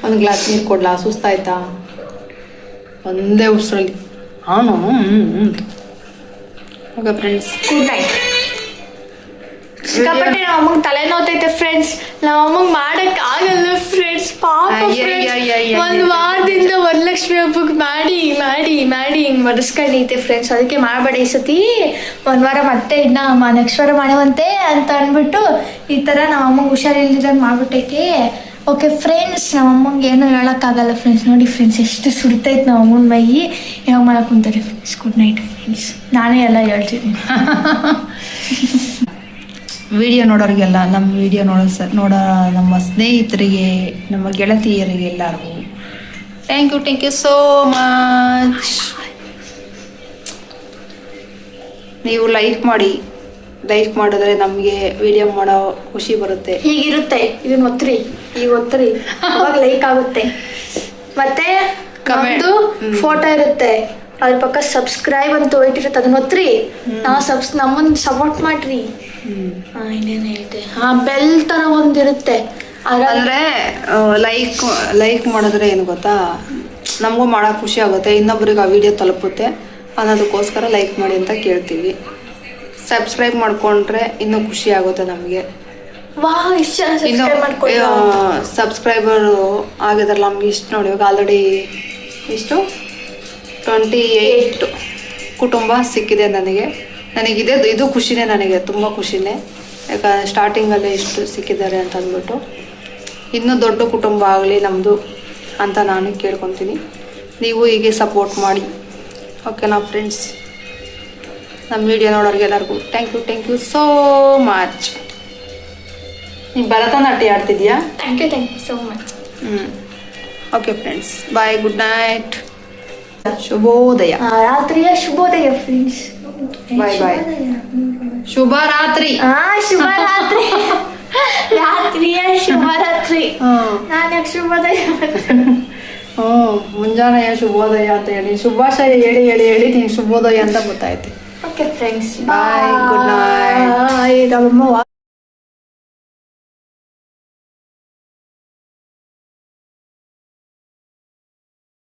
ಒಂದು ಗ್ಲಾಸ್ ನೀರು ಕೊಡ್ಲಾ? ಸುಸ್ತಾಯ್ತಾ? ಒಂದೇ ಉಸಿರಲ್ಲಿ. Okay friends, good night. ಸಿಕ್ಕಾಪಟ್ಟೆ ನಮ್ಮ ಅಮ್ಮಂಗೆ ತಲೆ ನೋತೈತೆ ಫ್ರೆಂಡ್ಸ್. ನಮ್ಮ ಅಮ್ಮಂಗೆ ಮಾಡಕ್ ಆಗಲ್ಲ ಫ್ರೆಂಡ್ಸ್. ಪಾಪ ಒಂದ್ ವಾರದಿಂದ ವರಲಕ್ಷ್ಮಿ ಹಬ್ಬಕ್ಕೆ ಮಾಡಿ ಹಿಂಗ್ ಮರೆಸ್ಕೊಂಡೈತೆ ಫ್ರೆಂಡ್ಸ್. ಅದಕ್ಕೆ ಮಾಡಬೇಡ ಈ ಸತಿ, ಒಂದ್ ವಾರ ಮತ್ತೆ ಇನ್ನ ನೆಕ್ಸ್ಟ್ ವಾರ ಮಾಡುವಂತೆ ಅಂತ ಅಂದ್ಬಿಟ್ಟು ಈ ತರ ನಮ್ಮ ಅಮ್ಮಂಗೆ ಹುಷಾರಿಲ್ದಿರಂಗೆ ಮಾಡ್ಬಿಟ್ಟೈತೆ. ಓಕೆ ಫ್ರೆಂಡ್ಸ್, ನಮ್ಮ ಅಮ್ಮಂಗೆ ಏನೂ ಹೇಳೋಕ್ಕಾಗಲ್ಲ ಫ್ರೆಂಡ್ಸ್. ನೋಡಿ ಫ್ರೆಂಡ್ಸ್, ಎಷ್ಟು ಸುಡ್ತೈತೆ ನಮ್ಮ ಅಮ್ಮನ ಮೈ. ಯಾವಾಗ ಮಾಡಕ್ಕೆ ಕುಂತಾರೆ ಫ್ರೆಂಡ್ಸ್. Good night friends. ನಾನೇ ಎಲ್ಲ ಹೇಳ್ತೀನಿ. ವಿಡಿಯೋ ನೋಡೋರಿಗೆಲ್ಲ, ನಮ್ಮ ವಿಡಿಯೋ ನೋಡೋ ನಮ್ಮ ಸ್ನೇಹಿತರಿಗೆ, ನಮ್ಮ ಗೆಳತಿಯರಿಗೆ ಎಲ್ಲರಿಗೂ ಥ್ಯಾಂಕ್ ಯು ಸೋ ಮಚ್. ನೀವು ಲೈಕ್ ಮಾಡಿದ್ರೆ ನಮಗೆ ವಿಡಿಯೋ ಮಾಡೋ ಖುಷಿ ಬರುತ್ತೆ. ಹೀಗಿರುತ್ತೆ, ಇದನ್ನ ಒತ್ತಿರಿ, ಈಗ ಒತ್ತಿರಿ, ಅವಾಗ ಲೈಕ್ ಆಗುತ್ತೆ. ಮತ್ತೆ ನಮ್ದು ಫೋಟೋ ಇರುತ್ತೆ, ಅದ್ರ ಪಕ್ಕ ಸಬ್ಸ್ಕ್ರೈಬ್ ಅಂತ ಹೋಯ್ತಿರುತ್ತೆ, ಅದನ್ನ ಒತ್ತಿರಿ. ನಮ್ಮನ್ನ ಸಪೋರ್ಟ್ ಮಾಡ್ರಿ. ಇನ್ನೇನು ಹೇಳಿದೆ, ಬೆಲ್ ತರ ಒಂದಿರುತ್ತೆ, ಅಂದ್ರೆ ಲೈಕ್ ಮಾಡಿದ್ರೆ ಏನು ಗೊತ್ತಾ, ನಮಗೂ ಮಾಡೋಕೆ ಖುಷಿ ಆಗುತ್ತೆ, ಇನ್ನೊಬ್ರಿಗೆ ಆ ವಿಡಿಯೋ ತಲುಪುತ್ತೆ ಅನ್ನೋದಕ್ಕೋಸ್ಕರ ಲೈಕ್ ಮಾಡಿ ಅಂತ ಕೇಳ್ತೀವಿ. ಸಬ್ಸ್ಕ್ರೈಬ್ ಮಾಡ್ಕೊಂಡ್ರೆ ಇನ್ನೂ ಖುಷಿ ಆಗುತ್ತೆ ನಮಗೆ. ಇನ್ನು ಸಬ್ಸ್ಕ್ರೈಬರು ಆಗಿದಾರಲ್ಲ ನಮ್ಗೆ ಇಷ್ಟು ನೋಡಿ. ಇವಾಗ ಆಲ್ರೆಡಿ ಇಷ್ಟು 28 ಕುಟುಂಬ ಸಿಕ್ಕಿದೆ ನನಗೆ. ನನಗಿದೆ ಇದು ಖುಷಿನೇ, ನನಗೆ ತುಂಬ ಖುಷಿನೇ. ಯಾಕಂದರೆ ಸ್ಟಾರ್ಟಿಂಗಲ್ಲೇ ಇಷ್ಟು ಸಿಕ್ಕಿದ್ದಾರೆ ಅಂತ ಅಂದ್ಬಿಟ್ಟು ಇನ್ನೂ ದೊಡ್ಡ ಕುಟುಂಬ ಆಗಲಿ ನಮ್ಮದು ಅಂತ ನಾನು ಕೇಳ್ಕೊತೀನಿ. ನೀವು ಹೀಗೆ ಸಪೋರ್ಟ್ ಮಾಡಿ, ಓಕೆನಾ ಫ್ರೆಂಡ್ಸ್? ನಮ್ಮ ವಿಡಿಯೋ ನೋಡೋರಿಗೆ ಎಲ್ಲರಿಗೂ ಥ್ಯಾಂಕ್ ಯು ಸೋ ಮಚ್. ನೀನು ಭರತನಾಟ್ಯ ಆಡ್ತಿದ್ಯಾ? Thank you so much. Okay friends, bye, good night, ಶುಭೋದಯ. ರಾತ್ರಿಯ ಶುಭೋದಯ ಫ್ರೆಂಡ್ಸ್. ಬಾಯ್ ಬಾಯ್, ಶುಭ ರಾತ್ರಿ. ಶುಭರಾತ್ರಿ. ರಾತ್ರಿಯ ಶುಭರಾತ್ರಿ. ನಾನು ಶುಭೋದಯ ಮುಂಜಾನೆಯ ಶುಭೋದಯ ಅಂತ ಹೇಳಿ ಶುಭಾಶಯ ಹೇಳಿ ಹೇಳಿ ಹೇಳಿ ನೀನು ಶುಭೋದಯ ಅಂತ ಗೊತ್ತಾಯ್ತು. Okay friends, bye, good night.